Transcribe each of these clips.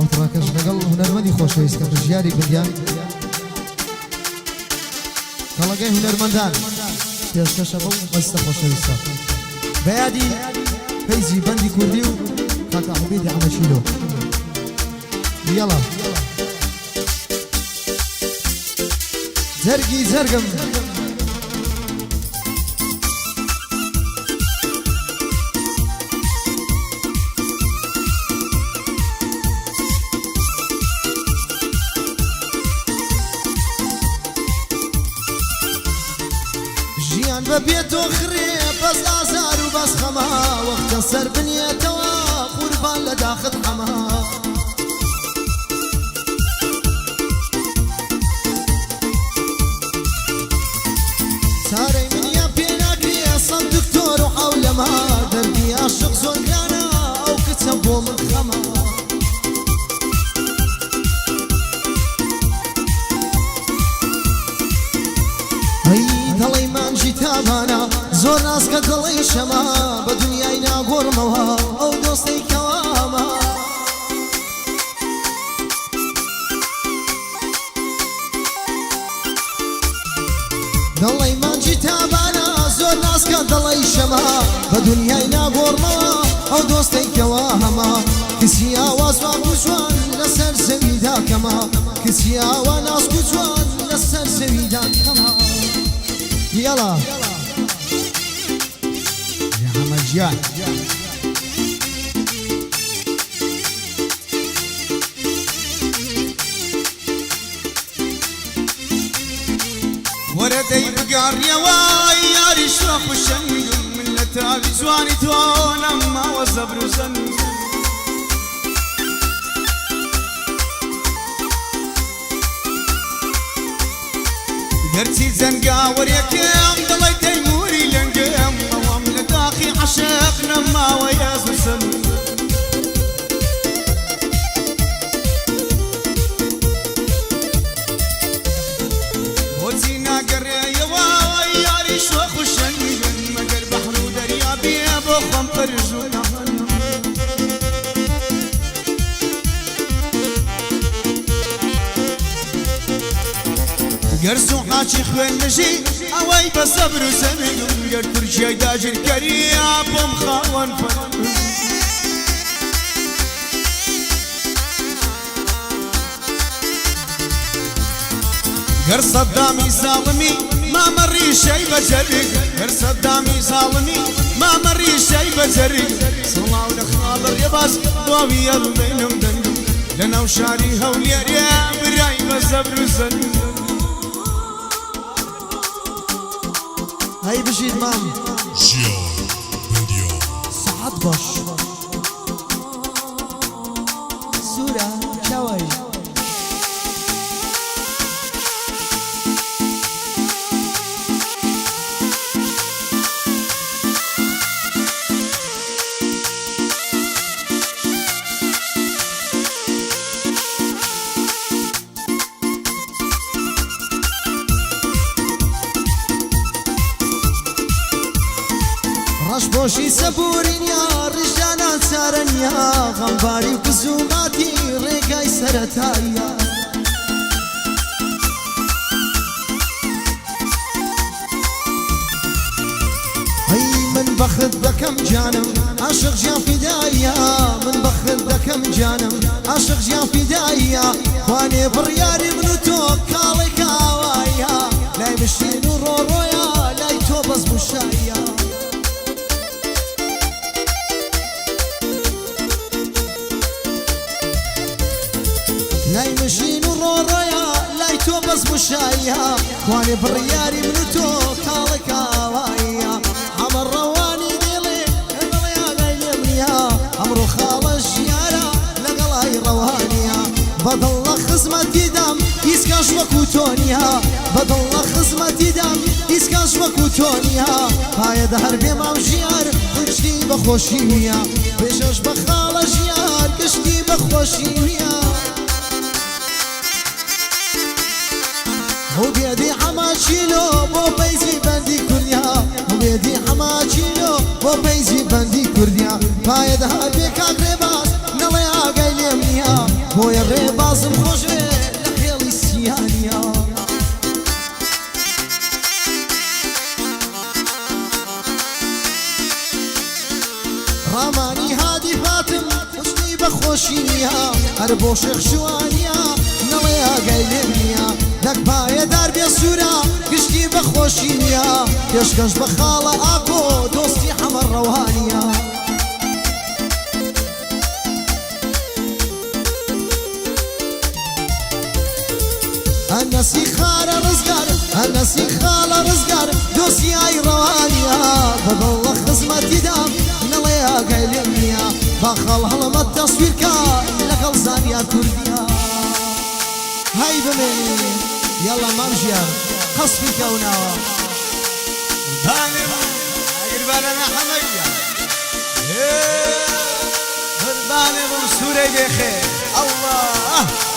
ئەو تڕاکەش لەگەڵ هونەرمەندی خۆشەویستکە ژیاری بردیان کەڵەگەی هونەرمەندان پێشکەشە بەو مەستە خۆشەویستە بەیادی فەیزی بەندی کوردی و کاکا عوبێدی عەمەشیلۆ یەڵا زەرگی زەرگم ژیان بەبێت و خڕێ بەس ئازار و بەس خەما وەختە سەر بنێتەوە قوربان لە داخت حەما سارەی منیە پێ ناگرێ سەد دکتۆر و حەولەما دەردی عاشق زۆر گرانە ئەو کچە بۆ من خەما دڵی مانجی تابانە زۆر ناسکە دڵی شەما بە دنیای ناگۆڕمەوە ئەو دۆستەی کەوامە دڵی مانجی تابانە زۆر ناسکە دڵی شەما بە دنیای ناگۆڕمەوە ئەو دۆستەی کەوامە کسی ئاواز وان و جوان لەسەر زەویدا کەما کسی ئاوا ناسک و جوان لەسەر زەویدا کەما يلا يا حمجان وردي بقار يا واي ياري شوف الشنق من لتابي جواني توان اما وصبر وسن درتي زنقا وريكم ضلي تيموري لنقم وام لداخي عشقنا ما وياز وسن وزينا قرية يا واي ياري شوخ وشنق مقر بحر ودريا بيه بوخم فرجونا قرصو حاجي خوين نجي اوي بصبر وسمي قر ترجي داجر كريا بوم خاون فن قر صدامي ظالمي ما مري شي بجري قر صدامي ظالمي ما مري شي بجري صلاة ودخال الرباس ضوي البينهم دنقم لنا وشاري هولي يا براي بصبر وسمي هاي بشيد مام سعد باش سورة شوي بۆشی سەبورین یا ڕژانە چارەنیا غەمباری و کزوماتی ڕێگای سەرەتایە ئەی من بەخت دەکەم جانم عاشق ژیان فیدایە من بەخت دەکەم جانم عاشق ژیان فیدایە خوانێ بڕیاری من و تۆ کاڵی کاوایە لای بشین و ڕۆڕۆیە لای تۆ بەس بوشایە لای مشین و ڕۆڕۆیە لای تۆ بەس بوشایە خوانێ بڕیاری من و تۆ کاڵی کاوایە ئەمە ڕەوانی دێڵێ دڵێ ئاگای لێ منیە ئەمڕۆ خاڵە ژیارە لەگەڵای ڕەوانیە بەدڵ لە خزمەتی دام هیچکەش وەکو تۆ نیە بەدڵ لە خزمەتی دام هیچکەش وەکو تۆ نیە پایەدە هەر بێ مام ژیار گشتی بەخۆشی نیە پێشەش بە خاڵە ژیار گشتی بەخۆشی نیە وبيدي حماچيلو بو بيزي بندي كرديا وبيدي حماچيلو بو بيزي بندي كرديا بايد هابي كاكرباس نليا قايلي منيا بۆیە ڕێبازم خۆشێ لە خێڵی سیانیا ڕامانی هادی فاتم خوشتی بەخۆشی نییە هەر بۆ شێخ شوانیە نەڵێ ئاگای لێ نییە دەکپایەدار بێ سوورە گشتی بەخۆشی نییە پێشکەش بە خاڵە ئاکۆ دۆستی حەمە ڕەوانیە ئەنەسی خارە ڕزگار ئەنەسی خاڵە ڕزگار دۆستی ئای ڕەوانیە بەدڵ لە خزمەتیدا نەڵێ ئاگای لێ نییە با خەڵ هەڵەمەت تەسویرکە لەگەڵ زانیار کوردیە هەی بمێنی یاڵا مامژیان قەسبی کەوناوە ئەگربانە نەحەمەیە قوربانێ بم سوورەی بێخێ ئەڵڵاه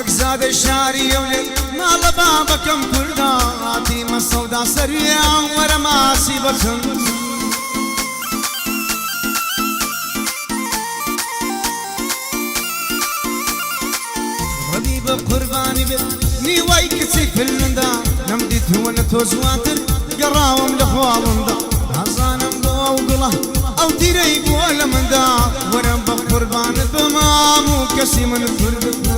بەگزادەی شاری ئەولێ ماڵە بابەکەم کووردا هاتیمە سەودا سەرویە وەرە ماسی بکەم ڕەبی بە قوربانی بێ نیوای کچی فلندا نەمدیتووە لە تۆ جوانتر گەڕاوم لە خواڵمدا نازانم بۆ ئەو گوڵە ئەو تیرەی بووە لە مندا وەرم بە قوربانت بمام و کەسی من کوردم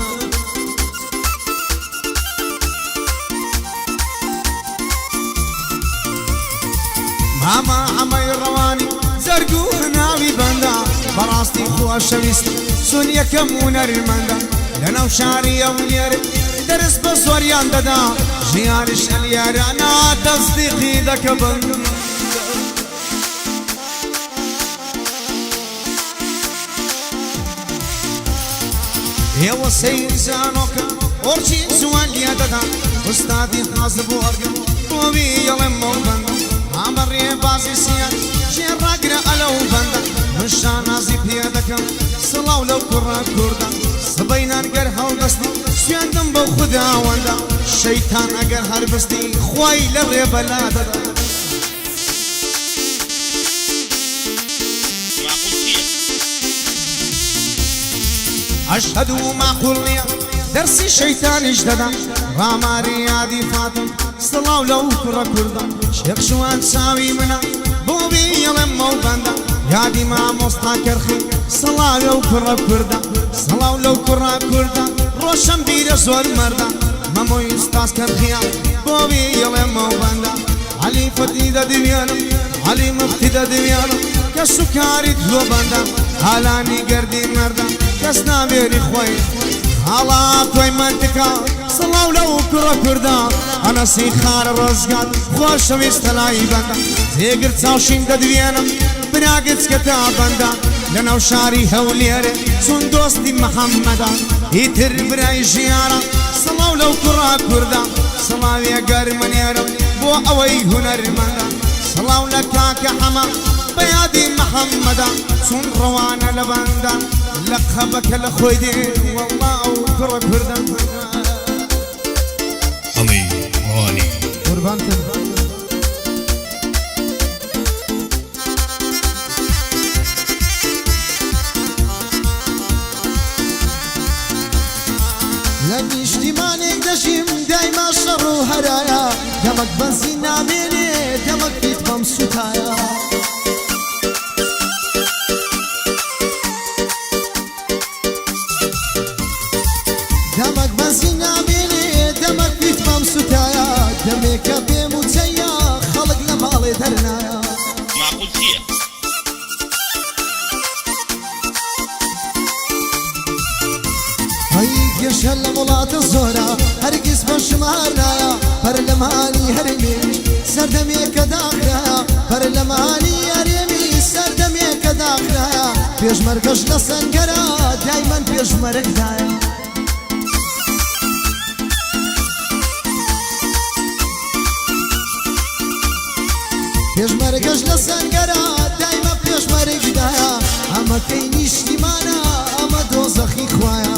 ماما عمەی ڕەوانی زەرگو ناوی بەندا بەڕاستی خۆشەویست سون یەکەم و نەرمەندا لەناو شاری ئەولێرە دەرس بە زۆریان دەدا ژیانیش ئەلیارانە تەزدیقی دەکە بند ئێوە سەیر زانۆکە ئۆرچی جوان لێ دەدا ئوستادی حازب و ئەرگم بۆوی یەڵێم مەڵ بەندا ئەمە ڕێبازی سیان ژێڕاگرە ئەلەو بەندە من شانازی پێ دەکەم سڵاو لەو کوڕە کووردە سبەینان گەر هەڵبەستی سوێندم بەو خوداوەندە شەیتان ئەگەر هەربستی خوای لە ڕێبەلا دەدا ئەشهەد و ماقوڵ نییە دەرسی شەیتانیش دەدا ڕاماری یادی فاتم سڵاو لەو کوڕە کووردە شێخ شوان چاوی منە بۆ بیڵێم مەو بەندە یادی مامۆستا کەرخی سڵاو لەو کوڕە کووردە سڵاو لەو کوڕە کووردە ڕۆشەم بیرە زۆر مەردە مەمۆی ئوستاز کەرخیە بۆ بیڵێم مەو بەندە عەلی فەتی دەدوێنم عەلی مفتی دەدوێنم کە سوکاری تۆ بەندە هالانی گەردی مەردە کەس نابێری خۆی هەڵا تۆی منتکە سڵاو لەو کوڕە کووردە ئەنەسی خارە ڕزگار خۆشەویستە لای بەندە جێگر چاوشین دەدوێنم براگچ کە تا بەندە لەناو شاری هەولێرە چون دۆستی مەحەممەدە ئیتر برای ژیانە سڵاو لەو کوڕە کووردە سڵاویە گەرمەنێرم بۆ ئەوەی هونەرمەندە سڵاو لە کاکە حەمە بە یادی مەحەممەدە چون ڕەوانە لە بەندە لە قەبەکە لە خۆی دێ وەڵڵا ئەو کوڕە کووردە حەمەی ڕەوانی قوربانتن لە نیشتیمانێک دەژیم دایما شەڕ و هەرایە دەمەک بەنزی نامێنێ دەمەک پیت بەم سوتایە دەمەک بەنزی نامێنێ دەمەک پیت بەم سوتایە دەمێکە بێم و چەیە خەڵک لە ماڵێ دەرنایە معقول چییە؟ هەی گەشە لە وڵاتە زۆرە هەرگیز بە شمار نایە پەرلەمانی هەرێمیش سەردەمێکە داخرایە پەرلەمانی هەرێمی سەردەمێکە داخرایە پێشمەرگەش لە سەنگەرە دایمەن پێشمەرگدایە پێشمەرگەش لە سەنگەرە دایمە پێشمەرگدایە ئەمەکەی نیشتیمانە ئەمە دۆزەخی خوایە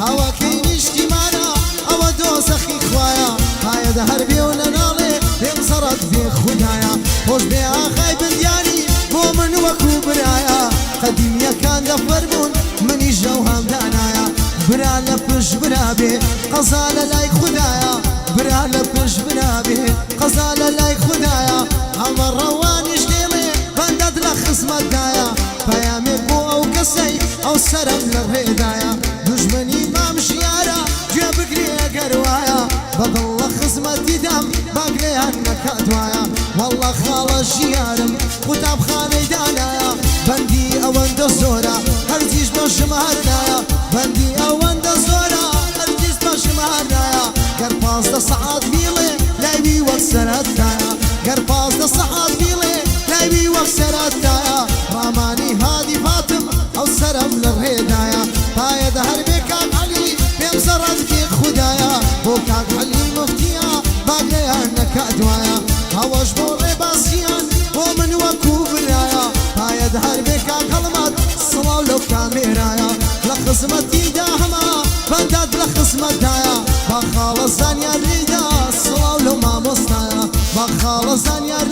ئەوە کەی نیشتیمانە ئەوە دۆزەخی خوایە پایە دەهەر بێ و نەناڵێ پێم سەڕەت بێ خودایە خۆش بێ ئاخای بندیانی بۆ من وەکو برایە قەدیمیەکان دەفەرمون منی ژەو هەمدانایە برا لە پشت برا بێ قەزا لە لای خودایە برا لە پشت برا بێ قەزا لە لای خودایە ئەمە ڕەوانیش دێڵێ بەندەت لە خزمەتدایە پەیامێک بۆ ئەو کەسەی ئەو سەرم لە ڕێدایە دوژمنی مام ژیارە گوێ بگرێ گەروایە بەدڵ لە خزمەتی دەم باگلێیان نەکات وایە وەڵڵە خاڵە ژیارم قوتابخانەی دانایە بەندی ئەوەندە زۆرە هەرگیز بەشم هەردایە بەندی ئەوەندە زۆرە هەرگیز بەشم هەردایە گەر 15 سەعات بیڵێ لایوی وەک سەرەتایە گەر 15 سەعات بیڵێ لایوی وەک سەرەتایە ڕامانی هادی فاتم ئەو سەرم لە ڕێدایە پایە دەهەر بێ کاک عەلی پێم سەڕەت بێ خودایە بۆ کاک عەلی مفتیە باگلێیان نەکات وایە ئەوەش بۆ ڕێباسییان بۆ من وەکو برایە پایە دەهەر بێ کاک هەڵمات سڵاو لەو کامێرایە لە خزمەتیدا هەما بەندات لە خزمەتدایە با خاڵە زانیار لێدا سڵاو لەو مامۆستایە با خاڵە زانیار